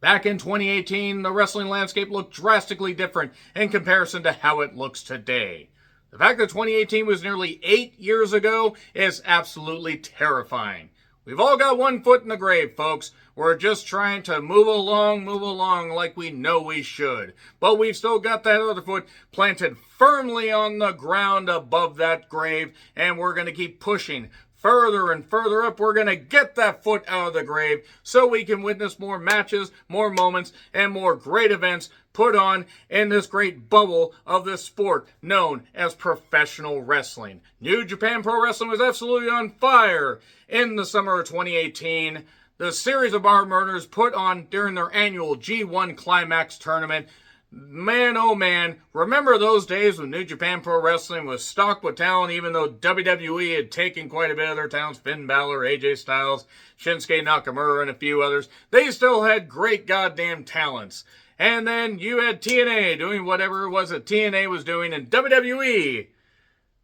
Back in 2018, the wrestling landscape looked drastically different in comparison to how it looks today. The fact that 2018 was nearly 8 years ago is absolutely terrifying. We've all got one foot in the grave, folks. We're just trying to move along like we know we should. But we've still got that other foot planted firmly on the ground above that grave, and we're going to keep pushing further and further up. We're going to get that foot out of the grave so we can witness more matches, more moments, and more great events put on in this great bubble of this sport known as professional wrestling. New Japan Pro Wrestling was absolutely on fire in the summer of 2018. The series of bar murders put on during their annual G1 Climax tournament. Man, oh man, remember those days when New Japan Pro Wrestling was stocked with talent, even though WWE had taken quite a bit of their talents? Finn Balor, AJ Styles, Shinsuke Nakamura, and a few others. They still had great goddamn talents. And then you had TNA doing whatever it was that TNA was doing, and WWE,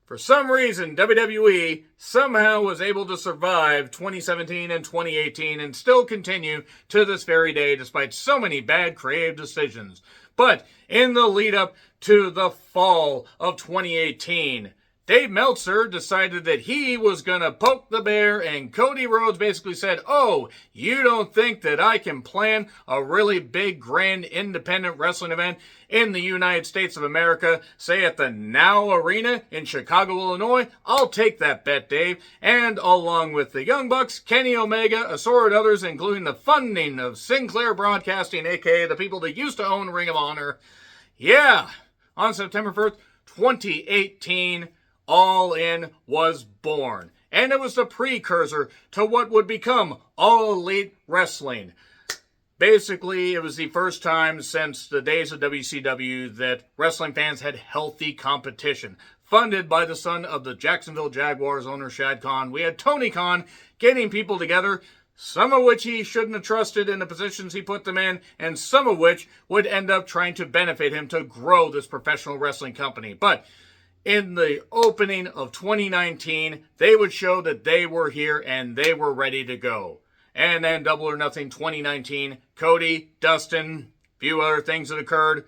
for some reason, WWE somehow was able to survive 2017 and 2018 and still continue to this very day despite so many bad creative decisions. But in the lead up to the fall of 2018, Dave Meltzer decided that he was going to poke the bear, and Cody Rhodes basically said, "Oh, you don't think that I can plan a really big, grand, independent wrestling event in the United States of America, say at the Now Arena in Chicago, Illinois? I'll take that bet, Dave." And along with the Young Bucks, Kenny Omega, assorted others, including the funding of Sinclair Broadcasting, aka the people that used to own Ring of Honor. Yeah, on September 1st, 2018, All In was born, and it was the precursor to what would become All Elite Wrestling. Basically, it was the first time since the days of WCW that wrestling fans had healthy competition. Funded by the son of the Jacksonville Jaguars owner Shad Khan, we had Tony Khan getting people together, some of which he shouldn't have trusted in the positions he put them in, and some of which would end up trying to benefit him to grow this professional wrestling company. But in the opening of 2019, they would show that they were here and they were ready to go. And then Double or Nothing 2019, Cody, Dustin, a few other things that occurred.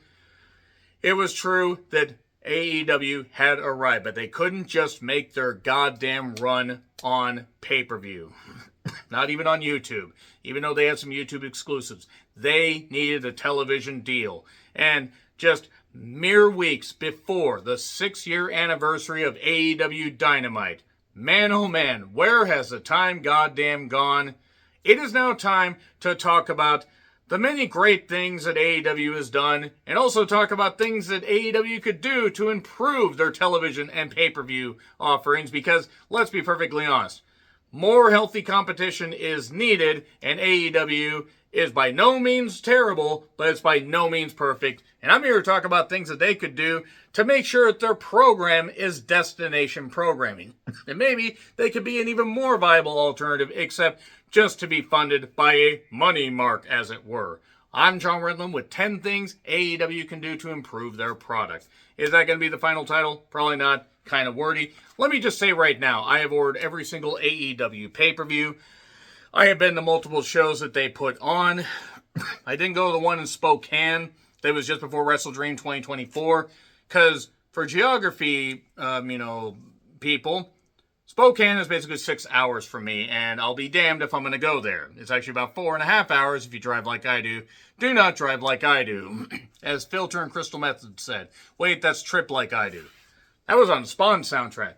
It was true that AEW had arrived, but they couldn't just make their goddamn run on pay-per-view. Not even on YouTube, even though they had some YouTube exclusives. They needed a television deal. And just mere weeks before the 6-year anniversary of AEW Dynamite, man oh man, where has the time goddamn gone? It is now time to talk about the many great things that AEW has done, and also talk about things that AEW could do to improve their television and pay-per-view offerings, because let's be perfectly honest, more healthy competition is needed, and AEW is by no means terrible, but it's by no means perfect. And I'm here to talk about things that they could do to make sure that their program is destination programming. And maybe they could be an even more viable alternative, except just to be funded by a money mark, as it were. I'm John Redland with 10 things AEW can do to improve their product. Is that going to be the final title? Probably not. Kind of wordy. Let me just say right now, I have ordered every single AEW pay-per-view. I have been to multiple shows that they put on. I didn't go to the one in Spokane that was just before Wrestle Dream 2024, because for geography, people, Spokane is basically 6 hours from me, and I'll be damned if I'm going to go there. It's actually about 4.5 hours if you drive like I do. Do not drive like I do. As Filter and Crystal Method said. Wait, that's Trip like I do. That was on the Spawn soundtrack.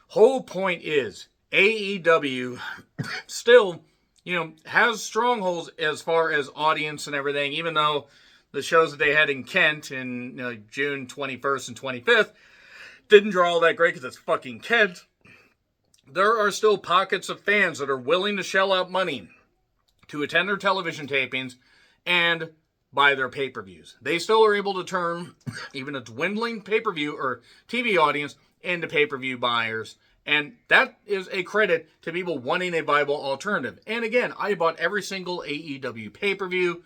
Whole point is, AEW still, has strongholds as far as audience and everything, even though the shows that they had in Kent in June 21st and 25th didn't draw all that great because it's fucking Kent. There are still pockets of fans that are willing to shell out money to attend their television tapings and buy their pay-per-views. They still are able to turn even a dwindling pay-per-view or TV audience into pay-per-view buyers. And that is a credit to people wanting a viable alternative. And again, I bought every single AEW pay-per-view.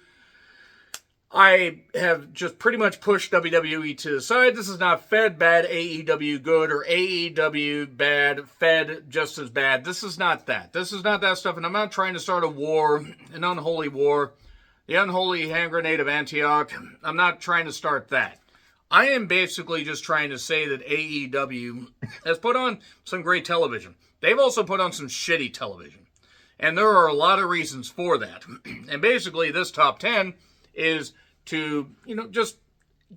I have just pretty much pushed WWE to the side. This is not Fed bad, AEW good, or AEW bad, Fed just as bad. This is not that. This is not that stuff, and I'm not trying to start a war, an unholy war. the unholy hand grenade of Antioch. I'm not trying to start that. I am basically just trying to say that AEW has put on some great television. They've also put on some shitty television. And there are a lot of reasons for that. And basically, this top 10 is to, just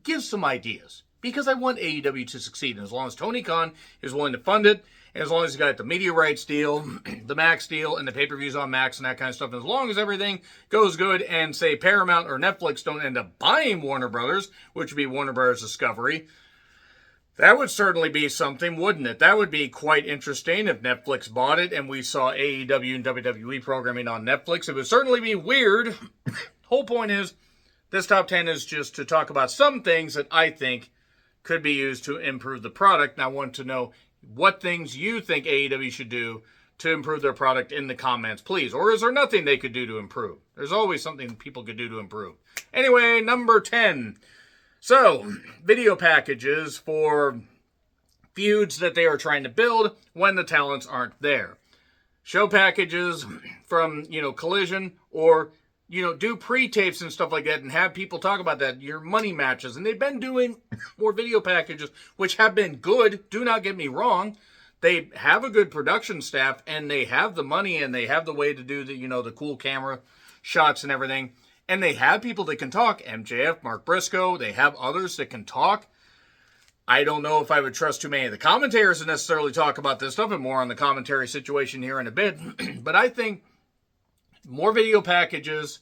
give some ideas. Because I want AEW to succeed. And as long as Tony Khan is willing to fund it, and as long as he's got the media rights deal, the Max deal, and the pay-per-views on Max and that kind of stuff, and as long as everything goes good and, say, Paramount or Netflix don't end up buying Warner Brothers, which would be Warner Brothers Discovery, that would certainly be something, wouldn't it? That would be quite interesting if Netflix bought it and we saw AEW and WWE programming on Netflix. It would certainly be weird. Whole point is, this top 10 is just to talk about some things that I think could be used to improve the product. And I want to know what things you think AEW should do to improve their product in the comments, please. Or is there nothing they could do to improve? There's always something people could do to improve. Anyway, number 10. So, video packages for feuds that they are trying to build when the talents aren't there. Show packages from, Collision, or do pre-tapes and stuff like that and have people talk about that, your money matches. And they've been doing more video packages, which have been good. Do not get me wrong. They have a good production staff, and they have the money, and they have the way to do the, the cool camera shots and everything. And they have people that can talk. MJF, Mark Briscoe, they have others that can talk. I don't know if I would trust too many of the commentators to necessarily talk about this stuff, and more on the commentary situation here in a bit. But I think more video packages,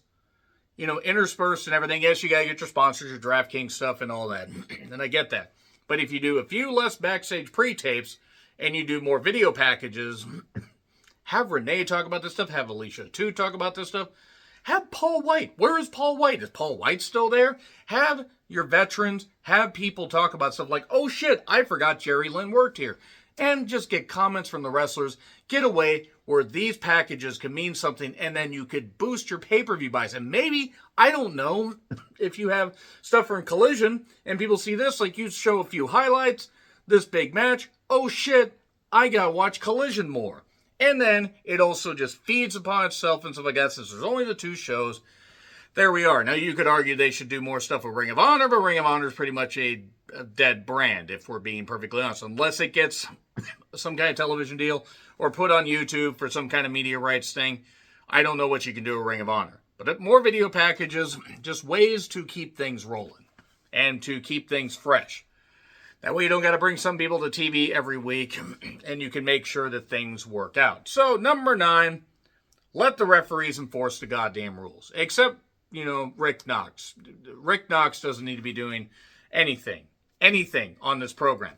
interspersed and everything. Yes, you got to get your sponsors, your DraftKings stuff and all that. And I get that. But if you do a few less backstage pre-tapes and you do more video packages, have Renee talk about this stuff. Have Alicia too talk about this stuff. Have Paul White. Where is Paul White? Is Paul White still there? Have your veterans, have people talk about stuff like, oh shit, I forgot Jerry Lynn worked here. And just get comments from the wrestlers. Get away where these packages can mean something, and then you could boost your pay-per-view buys. And maybe, I don't know, if you have stuff from Collision and people see this, like you show a few highlights, this big match, oh shit, I gotta watch Collision more. And then it also just feeds upon itself and stuff like that, since there's only the two shows. There we are. Now, you could argue they should do more stuff with Ring of Honor, but Ring of Honor is pretty much a dead brand, if we're being perfectly honest. Unless it gets some kind of television deal or put on YouTube for some kind of media rights thing, I don't know what you can do with Ring of Honor. But more video packages, just ways to keep things rolling and to keep things fresh. That way you don't got to bring some people to TV every week, and you can make sure that things work out. So, number 9, let the referees enforce the goddamn rules. Except, Rick Knox. Rick Knox doesn't need to be doing anything on this program.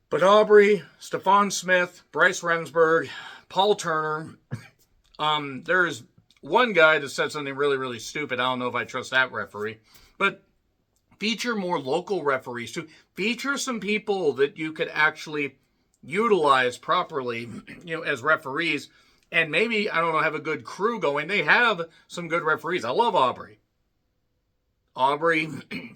But Aubrey, Stephon Smith, Bryce Remsburg, Paul Turner, there's one guy that said something really, really stupid. I don't know if I trust that referee. But feature more local referees too. Feature some people that you could actually utilize properly, as referees. And maybe, I don't know, have a good crew going. They have some good referees. I love Aubrey. Aubrey,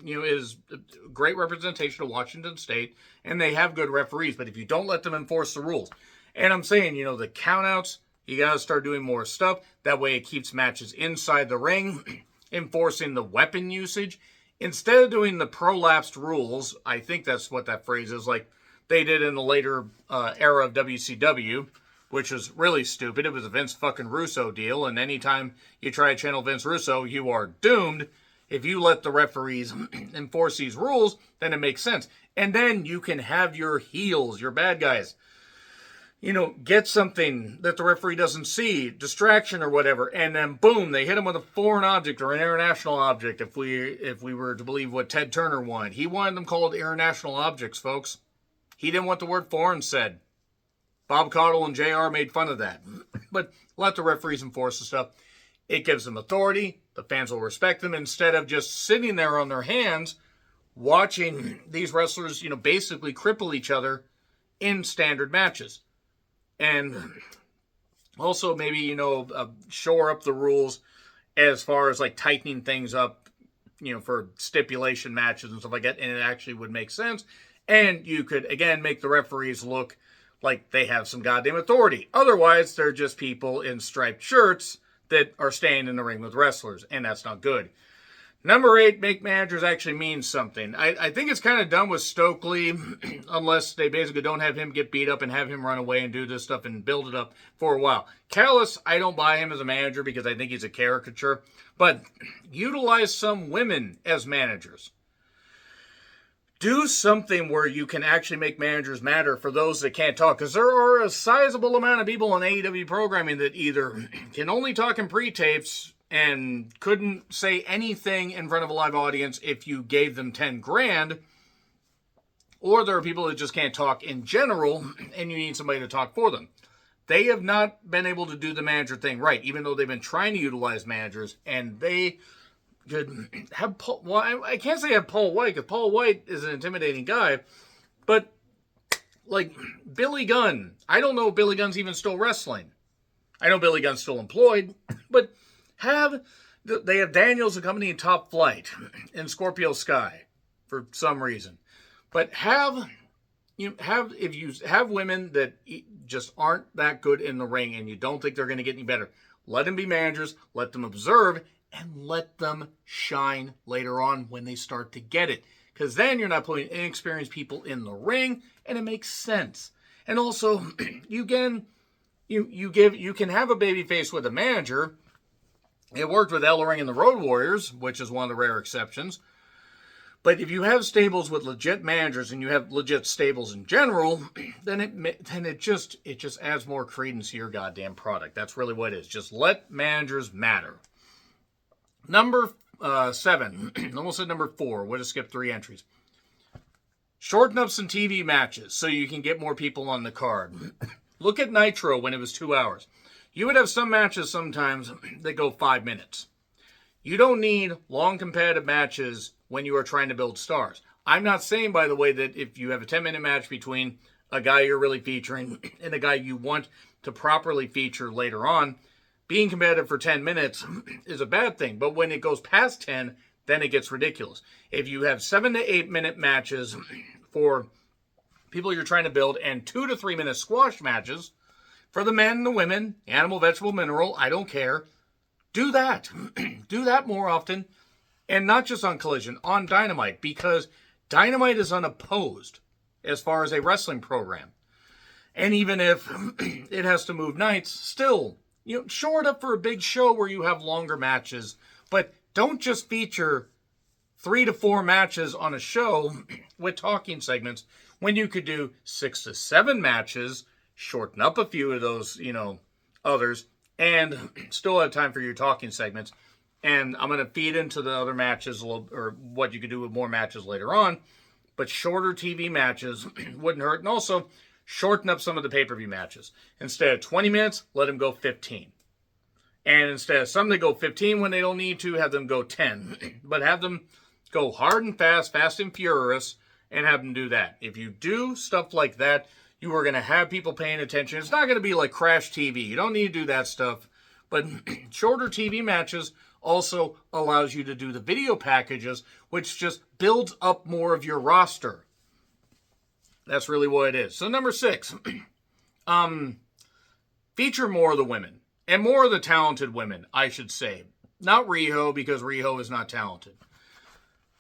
is a great representation of Washington State, and they have good referees. But if you don't let them enforce the rules, and I'm saying, the countouts, you got to start doing more stuff. That way it keeps matches inside the ring, enforcing the weapon usage. Instead of doing the prolapsed rules, I think that's what that phrase is, like they did in the later era of WCW, which was really stupid. It was a Vince fucking Russo deal, and anytime you try to channel Vince Russo, you are doomed. If you let the referees enforce these rules, then it makes sense. And then you can have your heels, your bad guys, get something that the referee doesn't see, distraction or whatever, and then boom, they hit him with a foreign object or an international object. If we were to believe what Ted Turner wanted, he wanted them called international objects, folks. He didn't want the word foreign said. Bob Caudle and JR made fun of that. But let the referees enforce the stuff. It gives them authority. The fans will respect them instead of just sitting there on their hands watching these wrestlers, basically cripple each other in standard matches. And also maybe, shore up the rules as far as like tightening things up, for stipulation matches and stuff like that. And it actually would make sense. And you could, again, make the referees look like they have some goddamn authority. Otherwise, they're just people in striped shirts that are staying in the ring with wrestlers, and that's not good. Number 8, make managers actually mean something. I think it's kind of done with Stokely, unless they basically don't have him get beat up and have him run away and do this stuff and build it up for a while. Callis, I don't buy him as a manager because I think he's a caricature, but utilize some women as managers. Do something where you can actually make managers matter for those that can't talk, because there are a sizable amount of people in AEW programming that either can only talk in pre-tapes and couldn't say anything in front of a live audience if you gave them 10 grand, or there are people that just can't talk in general and you need somebody to talk for them. They have not been able to do the manager thing right, even though they've been trying to utilize managers, and they could have Paul, well, I can't say have Paul White, because Paul White is an intimidating guy, but like Billy Gunn, I don't know if Billy Gunn's even still wrestling. I know Billy Gunn's still employed, but they have Daniels accompanying Top Flight in Scorpio Sky for some reason. But if you have women that just aren't that good in the ring and you don't think they're going to get any better, let them be managers, let them observe, and let them shine later on when they start to get it. Because then you're not putting inexperienced people in the ring, and it makes sense. And also, you can have a babyface with a manager. It worked with Ellering and the Road Warriors, which is one of the rare exceptions. But if you have stables with legit managers and you have legit stables in general, then it just adds more credence to your goddamn product. That's really what it is. Just let managers matter. Number 7. Almost said number 4. Would have skipped 3 entries. Shorten up some TV matches so you can get more people on the card. Look at Nitro when it was 2 hours. You would have some matches sometimes that go 5 minutes. You don't need long competitive matches when you are trying to build stars. I'm not saying, by the way, that if you have a 10-minute match between a guy you're really featuring and a guy you want to properly feature later on, being competitive for 10 minutes is a bad thing. But when it goes past 10, then it gets ridiculous. If you have 7 to 8 minute matches for people you're trying to build and 2 to 3 minute squash matches for the men and the women, animal, vegetable, mineral, I don't care. Do that. Do that more often. And not just on Collision, on Dynamite, because Dynamite is unopposed as far as a wrestling program. And even if it has to move nights, still, shore it up for a big show where you have longer matches. But don't just feature 3 to 4 matches on a show with talking segments when you could do 6 to 7 matches, shorten up a few of those, others, and still have time for your talking segments. And I'm going to feed into the other matches a little, or what you could do with more matches later on. But shorter TV matches wouldn't hurt. And also, shorten up some of the pay-per-view matches. Instead of 20 minutes, let them go 15. And instead of some that go 15 when they don't need to, have them go 10. But have them go hard and fast and furious, and have them do that. If you do stuff like that, you are going to have people paying attention. It's not going to be like Crash TV. You don't need to do that stuff. But shorter TV matches also allows you to do the video packages, which just builds up more of your roster. That's really what it is. So number 6, feature more of the women. And more of the talented women, I should say. Not Riho, because Riho is not talented.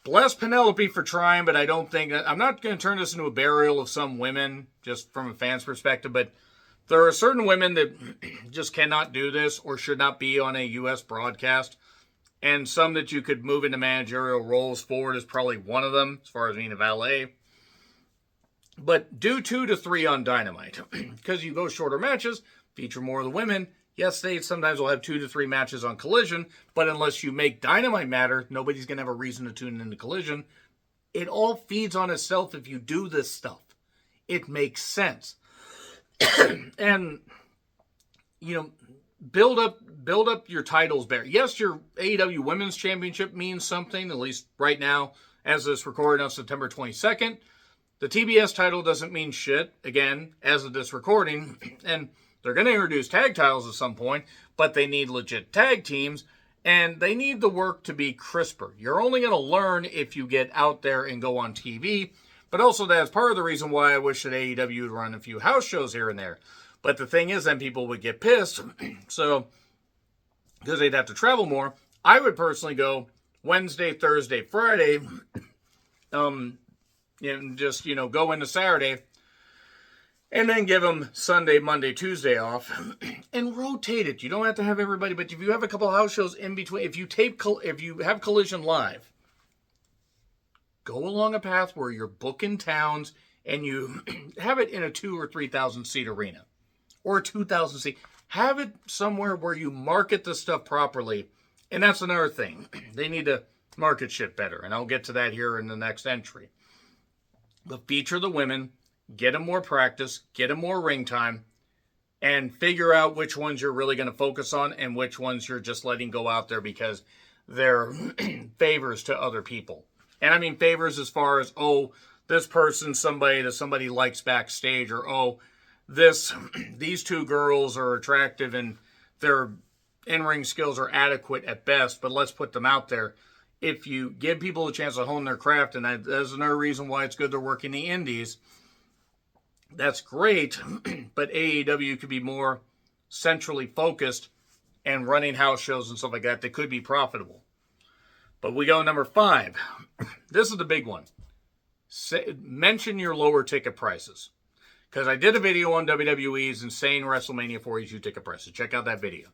Bless Penelope for trying, but I don't think... I'm not going to turn this into a burial of some women, just from a fan's perspective, but there are certain women that just cannot do this or should not be on a U.S. broadcast. And some that you could move into managerial roles. Ford is probably one of them, as far as being a valet. But do 2 to 3 on Dynamite. Because you go shorter matches, feature more of the women. Yes, they sometimes will have 2 to 3 matches on Collision, but unless you make Dynamite matter, nobody's going to have a reason to tune into Collision. It all feeds on itself if you do this stuff. It makes sense. And, build up your titles better. Yes, your AEW Women's Championship means something, at least right now, as this recorded on September 22nd. The TBS title doesn't mean shit, again, as of this recording, and they're going to introduce tag titles at some point, but they need legit tag teams, and they need the work to be crisper. You're only going to learn if you get out there and go on TV, but also that's part of the reason why I wish that AEW would run a few house shows here and there. But the thing is, then people would get pissed. So because they'd have to travel more. I would personally go Wednesday, Thursday, Friday, and just, go into Saturday, and then give them Sunday, Monday, Tuesday off, and rotate it. You don't have to have everybody, but if you have a couple of house shows in between, if you have Collision live, go along a path where you're booking towns, and you have it in a 2,000 or 3,000 seat arena, or a 2,000 seat. Have it somewhere where you market the stuff properly, and that's another thing. They need to market shit better, and I'll get to that here in the next entry. But feature the women, get them more practice, get them more ring time, and figure out which ones you're really going to focus on and which ones you're just letting go out there because they're favors to other people. And I mean favors as far as, this person's somebody that somebody likes backstage, or, these two girls are attractive and their in-ring skills are adequate at best, but let's put them out there. If you give people a chance to hone their craft, and that's another reason why it's good they're working the indies, that's great, but AEW could be more centrally focused and running house shows and stuff like that could be profitable. But we go number 5. This is the big one. Mention your lower ticket prices. Because I did a video on WWE's insane WrestleMania 42 ticket prices. Check out that video.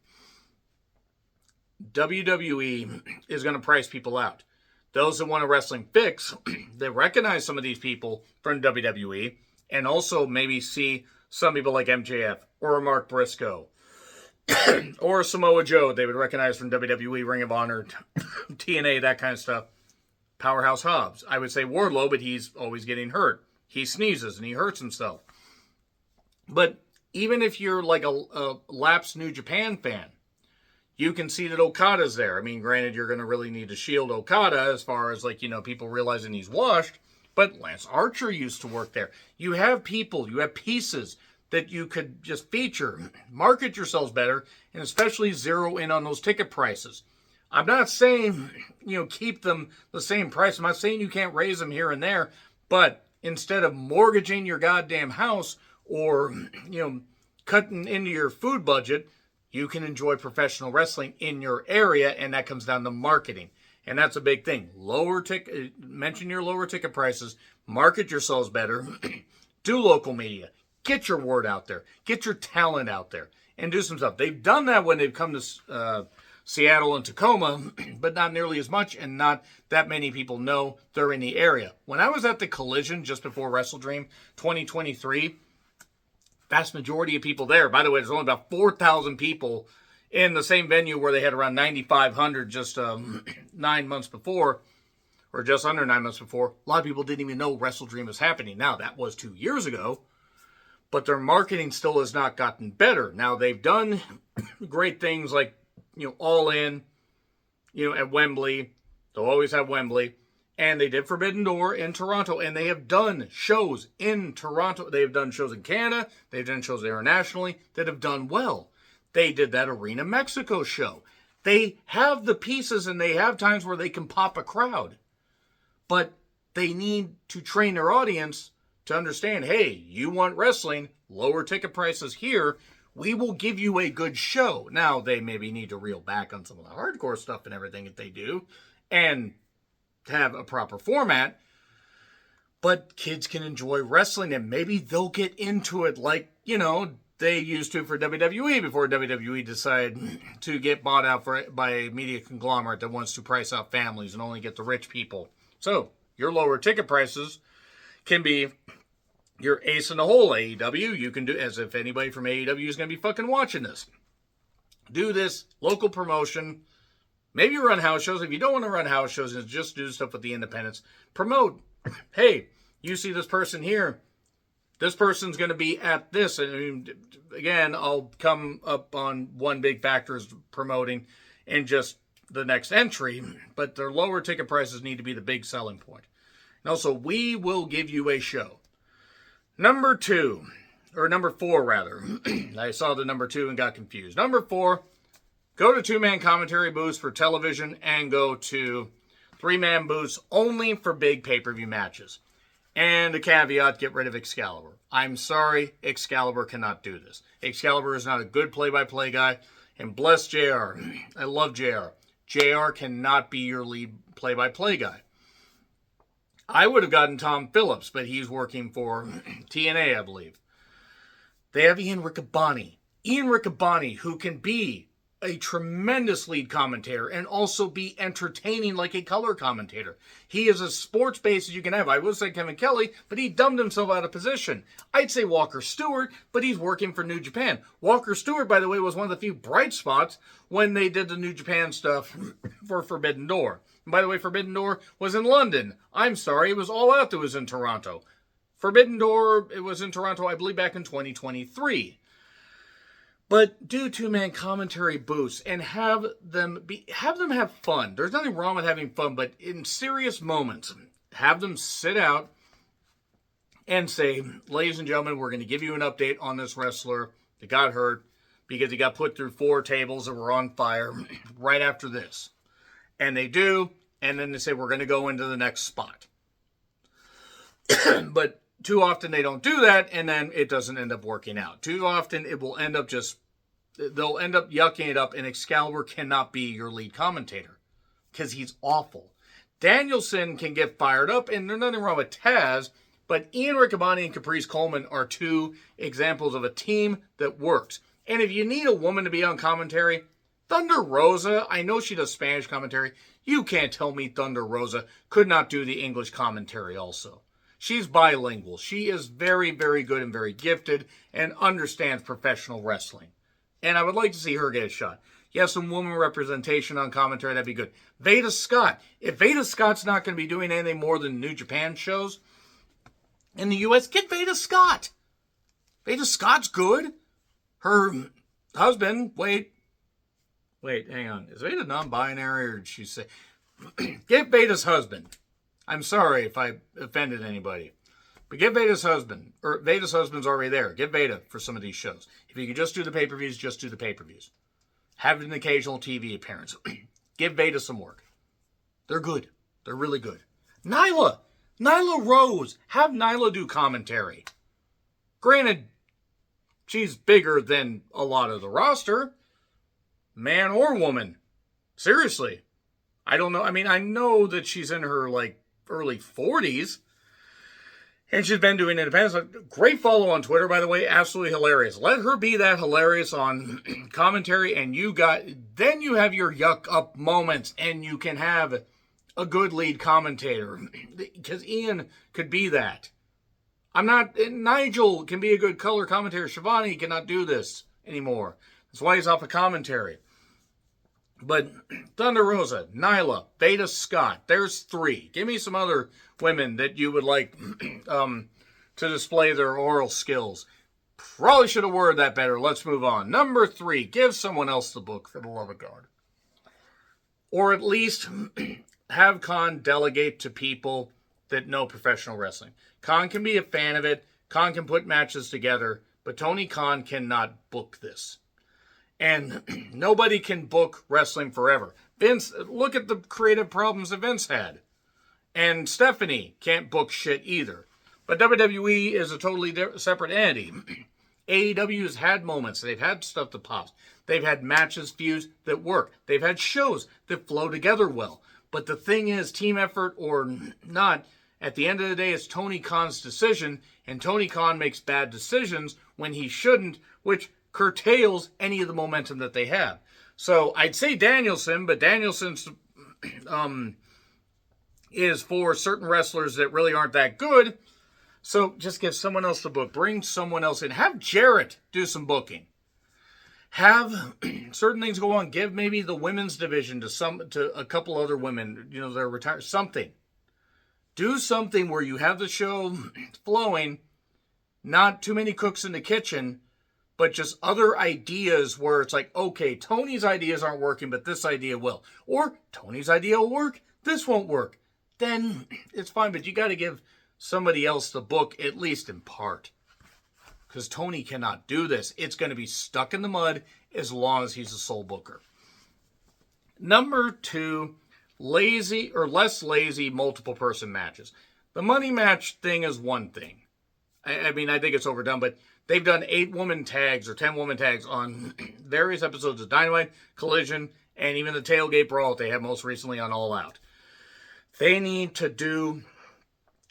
WWE is going to price people out. Those that want a wrestling fix, they recognize some of these people from WWE, and also maybe see some people like MJF or Mark Briscoe or Samoa Joe they would recognize from WWE, Ring of Honor, TNA, that kind of stuff. Powerhouse Hobbs. I would say Wardlow, but he's always getting hurt. He sneezes and he hurts himself. But even if you're like a lapsed New Japan fan, you can see that Okada's there. I mean, granted, you're going to really need to shield Okada as far as, people realizing he's washed. But Lance Archer used to work there. You have people, you have pieces that you could just feature. Market yourselves better, and especially zero in on those ticket prices. I'm not saying, keep them the same price. I'm not saying you can't raise them here and there. But instead of mortgaging your goddamn house or, cutting into your food budget, you can enjoy professional wrestling in your area, and that comes down to marketing. And that's a big thing. Mention your lower ticket prices. Market yourselves better. Do local media. Get your word out there. Get your talent out there. And do some stuff. They've done that when they've come to Seattle and Tacoma, but not nearly as much, and not that many people know they're in the area. When I was at the Collision just before WrestleDream 2023, vast majority of people there. By the way, there's only about 4,000 people in the same venue where they had around 9,500 just 9 months before, or just under 9 months before. A lot of people didn't even know WrestleDream was happening. Now, that was 2 years ago, but their marketing still has not gotten better. Now, they've done great things like, All In, at Wembley. They'll always have Wembley. And they did Forbidden Door in Toronto, and they have done shows in Toronto. They have done shows in Canada. They've done shows internationally that have done well. They did that Arena Mexico show. They have the pieces, and they have times where they can pop a crowd. But they need to train their audience to understand, hey, you want wrestling, lower ticket prices here, we will give you a good show. Now, they maybe need to reel back on some of the hardcore stuff and everything that they do, and have a proper format, but kids can enjoy wrestling, and maybe they'll get into it like, they used to for WWE before WWE decided to get bought out by a media conglomerate that wants to price out families and only get the rich people. So, your lower ticket prices can be your ace in the hole, AEW. You can do, as if anybody from AEW is going to be fucking watching this. Do this local promotion. Maybe run house shows. If you don't want to run house shows and just do stuff with the independents, promote. Hey, you see this person here. This person's going to be at this. And again, I'll come up on one big factor is promoting and just the next entry. But their lower ticket prices need to be the big selling point. And also, we will give you a show. Number 4 rather. I saw the number 2 and got confused. Number 4. Go to 2-man commentary booths for television and go to 3-man booths only for big pay-per-view matches. And a caveat, get rid of Excalibur. I'm sorry, Excalibur cannot do this. Excalibur is not a good play-by-play guy, And bless JR. I love JR. JR cannot be your lead play-by-play guy. I would have gotten Tom Phillips, but he's working for TNA, I believe. They have Ian Riccaboni. Ian Riccaboni, who can be a tremendous lead commentator and also be entertaining like a color commentator. He is as sports based as you can have. I would say Kevin Kelly, but he dumbed himself out of position. I'd say Walker Stewart, but he's working for New Japan. Walker Stewart, by the way, was one of the few bright spots when they did the New Japan stuff for Forbidden Door. And by the way, Forbidden Door was in London. I'm sorry, it was All Out that was in Toronto. Forbidden Door, it was in Toronto, I believe, back in 2023. But do two-man commentary booths and have them have fun. There's nothing wrong with having fun, but in serious moments, have them sit out and say, ladies and gentlemen, we're going to give you an update on this wrestler that got hurt because he got put through 4 tables that were on fire right after this. And they do, and then they say, we're going to go into the next spot. But too often they don't do that, and then it doesn't end up working out. Too often it will end up they'll end up yucking it up, and Excalibur cannot be your lead commentator because he's awful. Danielson can get fired up, and there's nothing wrong with Taz, but Ian Riccaboni and Caprice Coleman are 2 examples of a team that works. And if you need a woman to be on commentary, Thunder Rosa, I know she does Spanish commentary. You can't tell me Thunder Rosa could not do the English commentary also. She's bilingual. She is very, very good and very gifted and understands professional wrestling. And I would like to see her get a shot. Yes, some woman representation on commentary, that'd be good. Veda Scott. If Veda Scott's not going to be doing anything more than New Japan shows in the U.S., get Veda Scott. Veda Scott's good. Her husband, wait, hang on. Is Veda non-binary or did she say... Get Veda's husband. I'm sorry if I offended anybody. But get Veda's husband. Or Veda's husband's already there. Get Veda for some of these shows. If you could just do the pay-per-views, just do the pay-per-views. Have an occasional TV appearance. Give Veda some work. They're good. They're really good. Nyla Rose. Have Nyla do commentary. Granted, she's bigger than a lot of the roster. Man or woman. Seriously. I don't know. I mean, I know that she's in her, early 40s. And she's been doing independence. Great follow on Twitter, by the way. Absolutely hilarious. Let her be that hilarious on commentary, and then you have your yuck up moments, and you can have a good lead commentator. Because Ian could be that. Nigel can be a good color commentator. Shivani cannot do this anymore. That's why he's off of commentary. But Thunder Rosa, Nyla, Veda Scott, there's 3. Give me some other women that you would like to display their oral skills. Probably should have worded that better. Let's move on. Number 3, give someone else the book, for the love of God. Or at least have Khan delegate to people that know professional wrestling. Khan can be a fan of it. Khan can put matches together. But Tony Khan cannot book this. And nobody can book wrestling forever. Vince, look at the creative problems that Vince had. And Stephanie can't book shit either. But WWE is a totally separate entity. AEW has had moments. They've had stuff that pops. They've had matches, feuds that work. They've had shows that flow together well. But the thing is, team effort or not, at the end of the day, it's Tony Khan's decision. And Tony Khan makes bad decisions when he shouldn't, which curtails any of the momentum that they have. So I'd say Danielson, but Danielson's is for certain wrestlers that really aren't that good. So just give someone else the book. Bring someone else in. Have Jarrett do some booking. Have certain things go on. Give maybe the women's division to a couple other women. They're retired. Something. Do something where you have the show flowing. Not too many cooks in the kitchen. But just other ideas where it's like, okay, Tony's ideas aren't working, but this idea will. Or Tony's idea will work, this won't work. Then it's fine, but you got to give somebody else the book, at least in part. Because Tony cannot do this. It's going to be stuck in the mud as long as he's a sole booker. Number 2, lazy or less lazy multiple person matches. The money match thing is one thing. I think it's overdone, but they've done 8-woman tags or 10-woman tags on various episodes of Dynamite, Collision, and even the Tailgate Brawl that they have most recently on All Out. They need to do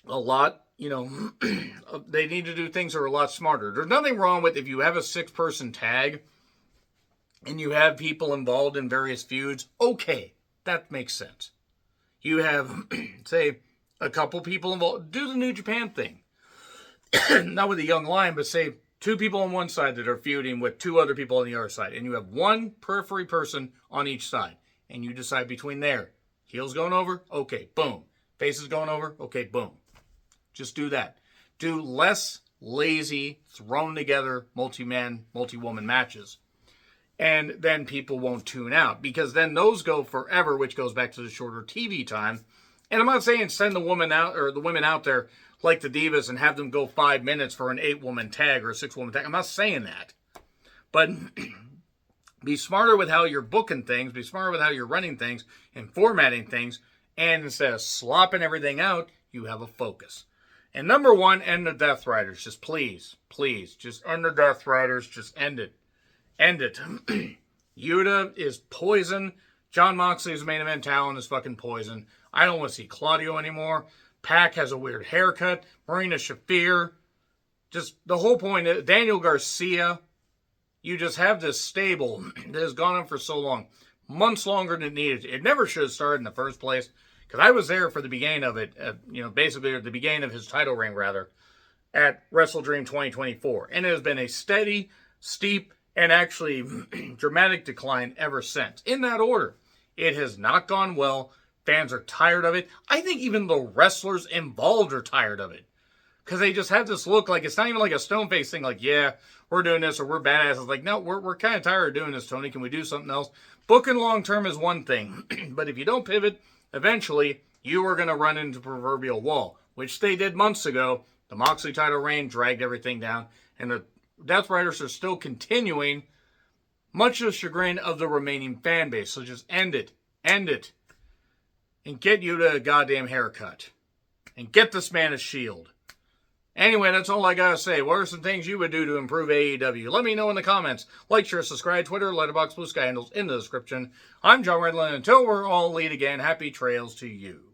a lot, they need to do things that are a lot smarter. There's nothing wrong with if you have a 6-person tag and you have people involved in various feuds. Okay, that makes sense. You have, say, a couple people involved. Do the New Japan thing. Not with a young lion, but say 2 people on one side that are feuding with 2 other people on the other side. And you have 1 periphery person on each side. And you decide between there. Heels going over? Okay, boom. Faces going over? Okay, boom. Just do that. Do less lazy, thrown together, multi-man, multi-woman matches. And then people won't tune out. Because then those go forever, which goes back to the shorter TV time. And I'm not saying send the woman out or the women out there like the Divas and have them go 5 minutes for an 8-woman tag or a 6-woman tag. I'm not saying that. But be smarter with how you're booking things. Be smarter with how you're running things and formatting things. And instead of slopping everything out, you have a focus. And number 1, end the Death Riders. Just please, just end the Death Riders. Just end it. End it. Yuta is poison. Jon Moxley's main event talent is fucking poison. I don't want to see Claudio anymore. Pac has a weird haircut. Marina Shafir. Just the whole point is Daniel Garcia. You just have this stable that has gone on for so long. Months longer than it needed. It never should have started in the first place. Because I was there for the beginning of it. Basically at the beginning of his title reign, rather. At Wrestle Dream 2024. And it has been a steady, steep, and actually dramatic decline ever since. In that order. It has not gone well. Fans are tired of it. I think even the wrestlers involved are tired of it. Because they just have this look like, it's not even like a stone face thing, like, yeah, we're doing this or we're badasses. Like, no, we're kind of tired of doing this, Tony. Can we do something else? Booking long term is one thing. But if you don't pivot, eventually you are going to run into the proverbial wall. Which they did months ago. The Moxley title reign dragged everything down. And the Death Riders are still continuing, much to the chagrin of the remaining fan base. So just end it. End it. And get you to a goddamn haircut. And get this man a shield. Anyway, that's all I gotta say. What are some things you would do to improve AEW? Let me know in the comments. Like, share, subscribe, Twitter, Letterboxd, Blue Sky handles in the description. I'm John Redland. Until we're all elite again, happy trails to you.